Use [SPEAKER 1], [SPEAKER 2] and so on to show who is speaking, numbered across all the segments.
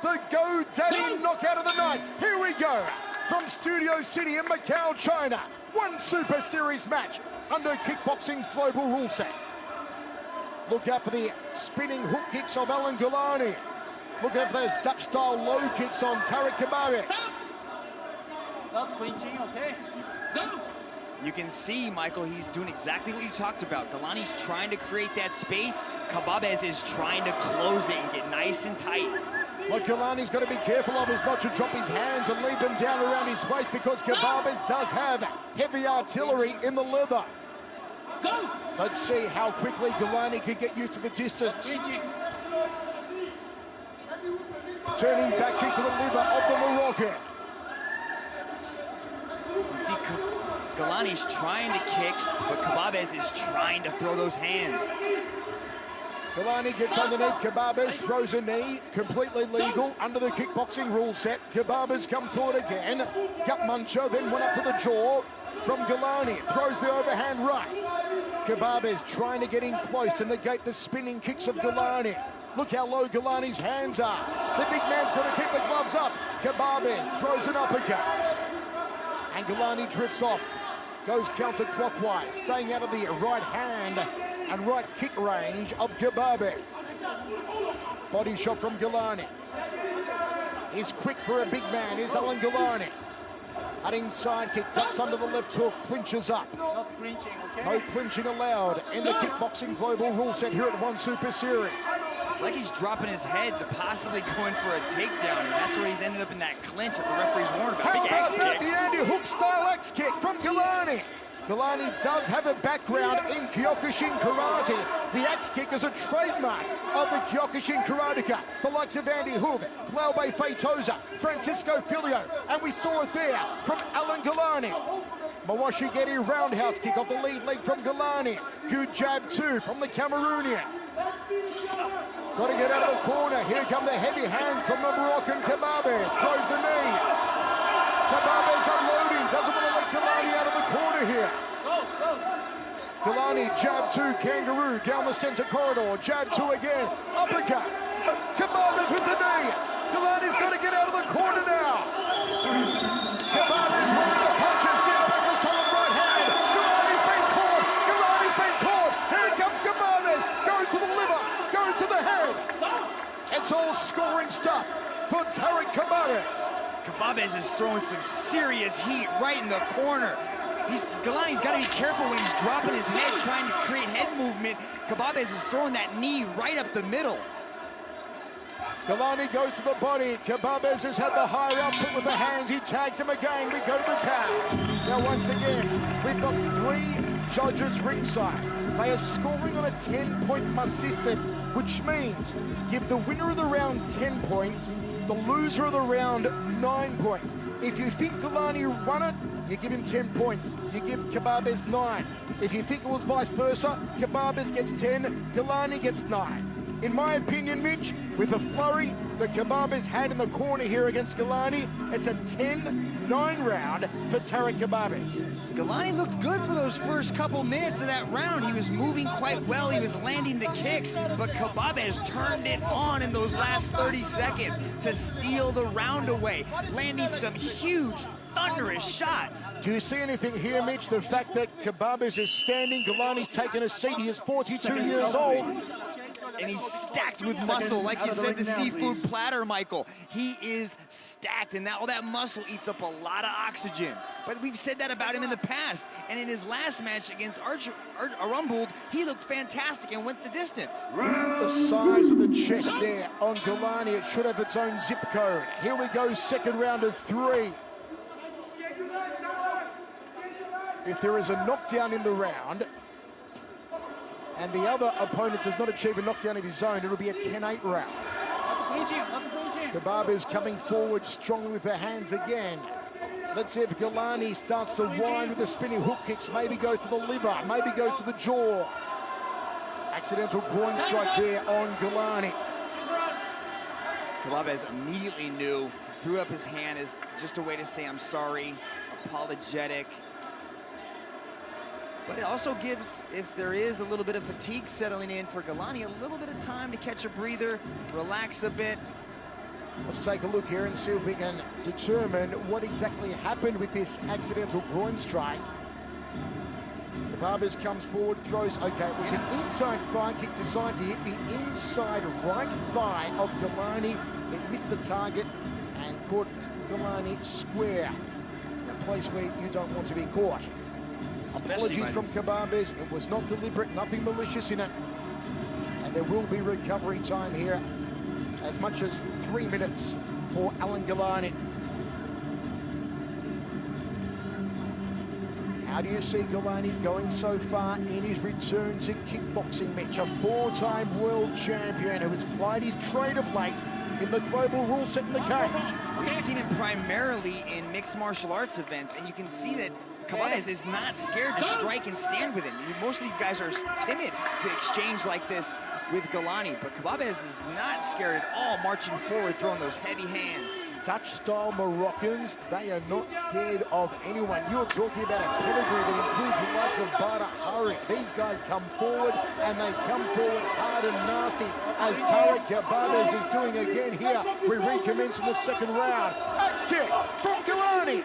[SPEAKER 1] the GoDaddy knockout of the night. Here we go. From Studio City in Macau, China. One Super Series match under kickboxing's global rule set. Look out for the spinning hook kicks of Alan Gulani. Look out for those Dutch-style low kicks on Tarik Kababe.
[SPEAKER 2] Not clinching, okay? Go!
[SPEAKER 3] You can see, Michael, he's doing exactly what you talked about. Gulani's trying to create that space. Kababez is trying to close it and get nice and tight.
[SPEAKER 1] What Gulani's got to be careful of is not to drop his hands and leave them down around his waist, because Kababez does have heavy artillery in the leather.
[SPEAKER 2] Go!
[SPEAKER 1] Let's see how quickly Gulani can get used to the distance. Turning back kick to the liver of the Moroccan.
[SPEAKER 3] You can see Gulani's trying to kick, but Kababez is trying to throw those hands.
[SPEAKER 1] Gulani gets underneath Kababez, throws a knee, completely legal under the kickboxing rule set. Kababez comes forward again. Gut muncher, then went up to the jaw from Gulani. Throws the overhand right. Kababez trying to get in close to negate the spinning kicks of Gulani. Look how low Gulani's hands are. The big man's got to keep the gloves up. Kababez throws an uppercut. And Gulani drifts off. Goes counterclockwise, staying out of the right hand and right kick range of Kababez. Body shot from Gulani. He's quick for a big man, is Alan Gulani. Cutting side kick, ducks under the left hook, clinches up.
[SPEAKER 2] Not clinching, okay?
[SPEAKER 1] No clinching allowed in the kickboxing global rule set here at One Super Series.
[SPEAKER 3] It's like he's dropping his head to possibly going for a takedown, and that's where he's ended up in that clinch that the referee's warned about.
[SPEAKER 1] How
[SPEAKER 3] Big
[SPEAKER 1] about
[SPEAKER 3] axe
[SPEAKER 1] that?
[SPEAKER 3] kick.
[SPEAKER 1] The Andy Hook style axe kick from Gulani. Gulani does have a background in Kyokushin karate. The axe kick is a trademark of the Kyokushin karateka. The likes of Andy Hook, Flaube Feitosa, Francisco Filio, and we saw it there from Alan Gulani. Mawashi Getty roundhouse kick off the lead leg from Gulani. Good jab too from the Cameroonian. Got to get out of the corner. Here come the heavy hands from the Moroccan Kababez. Throws the knee. Kababez unloading. Doesn't want to let Gulani out of the corner here. Gulani, jab two, kangaroo, down the center corridor. Jab two again. Uppercut. Kababez with the knee. Gulani's got to get out of the corner now. Kababez with the punches. Get back a solid right hand. Gulani's been caught. Gulani's been caught. Here comes Kababez. Goes to the liver. Goes to the head. It's all scoring stuff for Tarik Kababez.
[SPEAKER 3] Kababez is throwing some serious heat right in the corner. Gulani's got to be careful when he's dropping his head, trying to create head movement. Kababez is throwing that knee right up the middle.
[SPEAKER 1] Gulani goes to the body. Kababez has had the higher output with the hands. He tags him again. We go to the tag. Now, once again, we've got 3 judges ringside. They are scoring on a 10-point must system, which means give the winner of the round 10 points, the loser of the round 9 points. If you think Gulani won it, you give him 10 points. You give Kababez 9. If you think it was vice versa, Kababez gets 10, Gulani gets 9. In my opinion, Mitch, with the flurry that Kababez had in the corner here against Gulani, it's a 10-9 round for Tarik Kababez.
[SPEAKER 3] Gulani looked good for those first couple minutes of that round. He was moving quite well. He was landing the kicks, but Kababez turned it on in those last 30 seconds to steal the round away, landing some huge, thunderous shots.
[SPEAKER 1] Do you see anything here, Mitch? The fact that Kababez is standing, Gulani's taken a seat. He is 42 years old.
[SPEAKER 3] And he's stacked with muscle, like you said, the seafood platter, Michael. He is stacked, and all that muscle eats up a lot of oxygen. But we've said that about him in the past. And in his last match against Arumbold, he looked fantastic and went the distance.
[SPEAKER 1] The size of the chest there on Gulani, it should have its own zip code. Here we go, second round of 3. If there is a knockdown in the round, and the other opponent does not achieve a knockdown of his own, it'll be a 10-8 round. Kababez coming forward strongly with her hands again. Let's see if Gulani starts to wind with the spinning hook kicks, maybe goes to the liver, maybe goes to the jaw. Accidental groin strike there on Gulani.
[SPEAKER 3] Kababez immediately knew, threw up his hand as just a way to say, I'm sorry, apologetic. But it also gives, if there is a little bit of fatigue settling in for Gulani, a little bit of time to catch a breather, relax a bit.
[SPEAKER 1] Let's take a look here and see if we can determine what exactly happened with this accidental groin strike. Kebabas comes forward, throws, okay, it was an inside thigh kick designed to hit the inside right thigh of Galani. It missed the target and caught Galani square, a place where you don't want to be caught. Apologies from Kebabas, it was not deliberate, nothing malicious in it. And there will be recovery time here, as much as 3 minutes for Alan Galani. How do you see Galani going so far in his return to kickboxing, Mitch? A four-time world champion who has plied his trade of late in the global rule set in the cage.
[SPEAKER 3] We've seen him primarily in mixed martial arts events, and you can see that Kebabas is not scared to strike and stand with him. Most of these guys are timid to exchange like this with Galani, but Kebabas is not scared at all, marching forward, throwing those heavy hands.
[SPEAKER 1] Dutch-style Moroccans, they are not scared of anyone. You're talking about a pedigree that includes the likes of Bada Hari. These guys come forward, and they come forward hard and nasty, as Tarek Kebabas is doing again here. We recommence in the second round. Axe kick from Galani.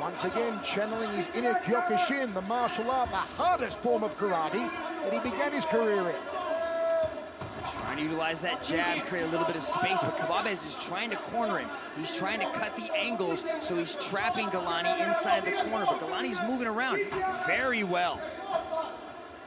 [SPEAKER 1] Once again, channeling his inner Kyokushin, the martial art, the hardest form of karate that he began his career in.
[SPEAKER 3] Trying to utilize that jab, create a little bit of space, but Kebabas is trying to corner him. He's trying to cut the angles, so he's trapping Galani inside the corner, but Galani's moving around very well.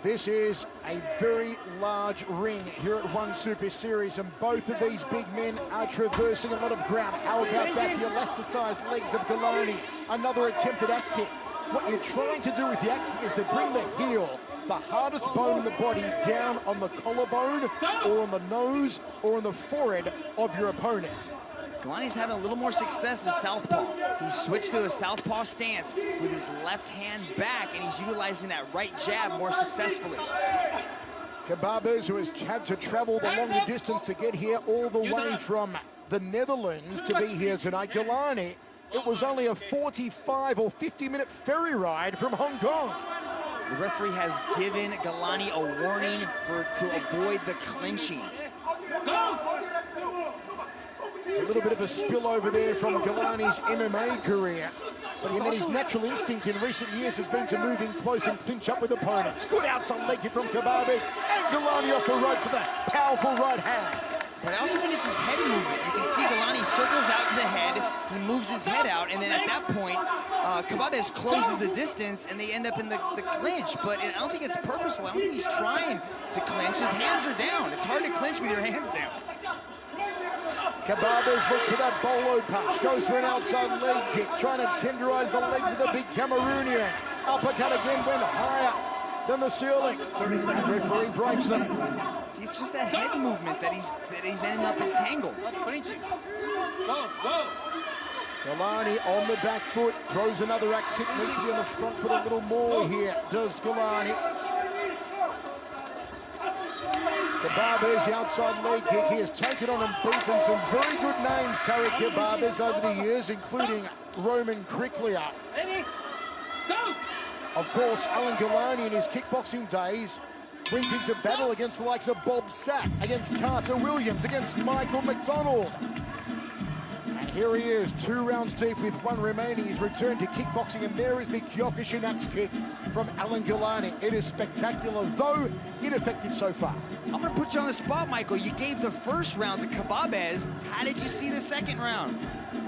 [SPEAKER 1] This is a very large ring here at One Super Series, and both of these big men are traversing a lot of ground. How about that? The elasticized legs of Galani. Another attempted axe hit. What you're trying to do with the axe hit is to bring the heel, the hardest bone in the body, down on the collarbone or on the nose or on the forehead of your opponent.
[SPEAKER 3] Galani's having a little more success as southpaw. He's switched to a southpaw stance with his left hand back, and he's utilizing that right jab more successfully.
[SPEAKER 1] Kebabas, who has had to travel the longer distance to get here all the way from the Netherlands to be here tonight. Galani, it was only a 45 or 50-minute ferry ride from Hong Kong.
[SPEAKER 3] The referee has given Galani a warning to avoid the clinching.
[SPEAKER 1] It's a little bit of a spillover there from Galani's MMA career. But then his natural instinct in recent years has been to move in close and clinch up with opponents. Good outside leg kick from Kebabas, and Galani off the rope for that powerful right hand.
[SPEAKER 3] But I also think it's his head movement. You can see Galani circles out to the head, he moves his head out, and then at that point, Kebabas closes the distance, and they end up in the clinch. But I don't think it's purposeful. I don't think he's trying to clinch. His hands are down. It's hard to clinch with your hands down.
[SPEAKER 1] Kebabas looks for that bolo punch, goes for an outside leg kick, trying to tenderize the legs of the big Cameroonian. Uppercut again went higher than the ceiling. And referee breaks them.
[SPEAKER 3] See, it's just that head movement that he's ending up entangled.
[SPEAKER 1] Galani on the back foot, throws another axe hit, needs to be on the front foot a little more here, does Galani. Kebabas, the outside leg kick, he has taken on and beaten some very good names, Tarek Kebabas, over the years, including Roman Kriklia. Of course, Alan Galani in his kickboxing days went into battle against the likes of Bob Sapp, against Carter Williams, against Michael McDonald. And here he is, 2 rounds deep with 1 remaining. He's returned to kickboxing, and there is the Kyokushin axe kick from Alan Galani. It is spectacular, though ineffective so far.
[SPEAKER 3] I'm going to put you on the spot, Michael. You gave the first round to Kebabas. How did you see the second round?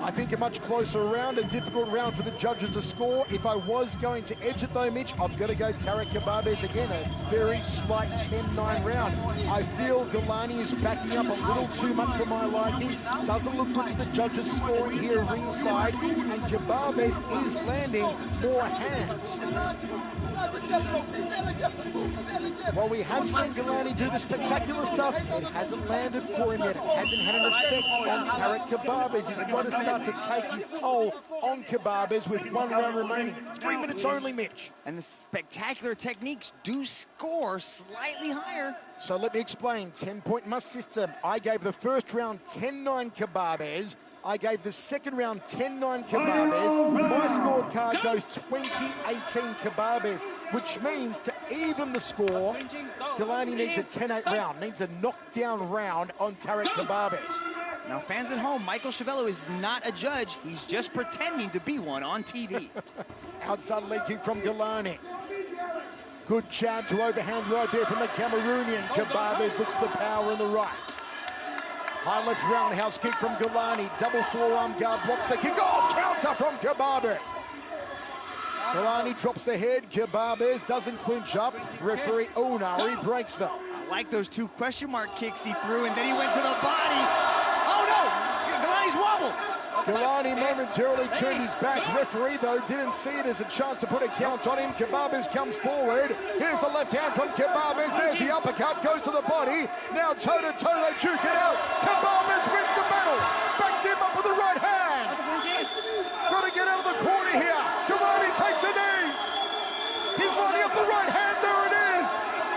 [SPEAKER 1] I think a much closer round, a difficult round for the judges to score. If I was going to edge it though, Mitch, I've got to go Tarek Kebabas again, a very slight 10-9 round. I feel Galani is backing up a little too much for my liking. Doesn't look good to the judges scoring here ringside, and Kebabas is landing more hands. While we have seen Galani do the spectacular stuff, it hasn't landed for him yet. It hasn't had an effect on Tarek Kebabas. He's got to start to take his toll on Kebabas with 1 round remaining. 3 minutes only, Mitch.
[SPEAKER 3] And the spectacular techniques do score slightly higher.
[SPEAKER 1] So let me explain. 10-point must system. I gave the first round 10-9 Kebabas. I gave the second round 10-9 Kebabas. My scorecard goes 20-18 Kebabas, which means to even the score, Galani needs a 10-8 round, needs a knockdown round on Tarek Kebabas.
[SPEAKER 3] Now, fans at home, Michael Chiavello is not a judge. He's just pretending to be one on TV.
[SPEAKER 1] Outside leg kick from Galani. Good jab to overhand right there from the Cameroonian. Kababes looks at the power in the right. High left roundhouse kick from Galani. Double forearm guard blocks the kick. Oh, counter from Kababes. Galani drops the head. Kababes doesn't clinch up. Referee Onari breaks them.
[SPEAKER 3] I like those two question mark kicks he threw, and then he went to the body. Oh no! Galani's wobbled.
[SPEAKER 1] Galani momentarily turned his back. Referee, though, didn't see it as a chance to put a count on him. Kababes comes forward. Here's the left hand from Kababes. There's the uppercut. Goes to the body. Now toe-to-toe, they juke it out. Kababes wins the battle. Backs him up with the right hand. Got to get out of the corner here. Galani takes a knee. He's lining up the right hand. There it is.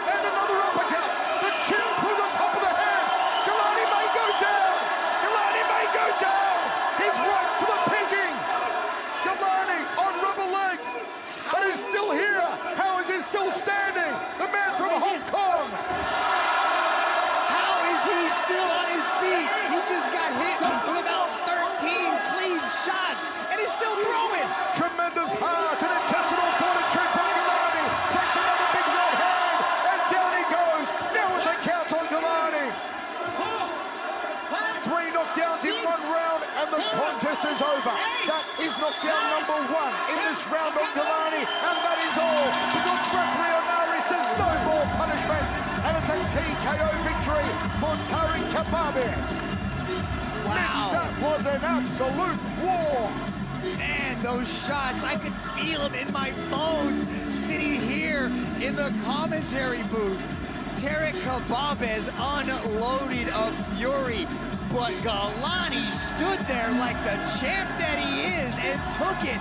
[SPEAKER 1] And another uppercut. The chin through the top of the hand. Galani may go down. Galani may go down. He's right for the picking. Galani on rubber legs. But he's still here. How is he still standing? The man from Hong Kong.
[SPEAKER 3] How is he still on his feet? He just got hit with about 13 clean shots, and he's still throwing.
[SPEAKER 1] Tremendous heart and intestinal fortitude from Galani. Takes another big right hand, and down he goes. Now it's a count on Galani. 3 knockdowns in 1 round, and the contest is over. That is knockdown number 1 in this round on Galani, and that is all. Because referee Onari says no more punishment, and it's a TKO victory for Tariq Kababes.
[SPEAKER 3] Wow.
[SPEAKER 1] Mitch, that was an absolute war.
[SPEAKER 3] Man, those shots, I could feel them in my bones sitting here in the commentary booth. Tariq Kababes unloaded of fury, but Galani stood there like the champ that he is and took it.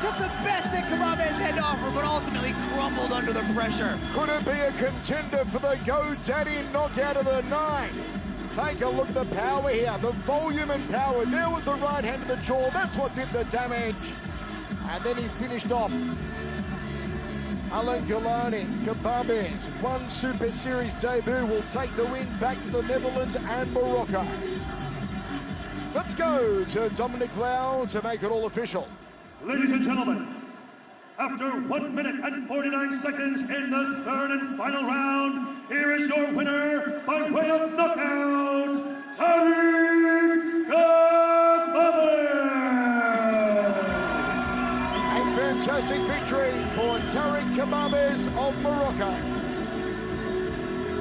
[SPEAKER 3] Took the best that Kababes had to offer, but ultimately crumbled under the pressure.
[SPEAKER 1] Could it be a contender for the GoDaddy knockout of the night? Take a look at the power here, the volume and power. There was the right hand to the jaw. That's what did the damage. And then he finished off. Alain Galani, Kababes, 1 Super Series debut, will take the win back to the Netherlands and Morocco. Let's go to Dominic Lau to make it all official.
[SPEAKER 4] Ladies and gentlemen, after 1 minute and 49 seconds in the 3rd and final round, here is your winner by way of knockout, Tariq Kababes.
[SPEAKER 1] A fantastic victory for Tariq Kababes of Morocco.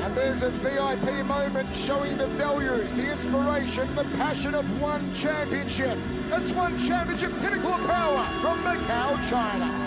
[SPEAKER 1] And there's a VIP moment showing the values, the inspiration, the passion of one championship. That's one championship pinnacle of power from Macau, China.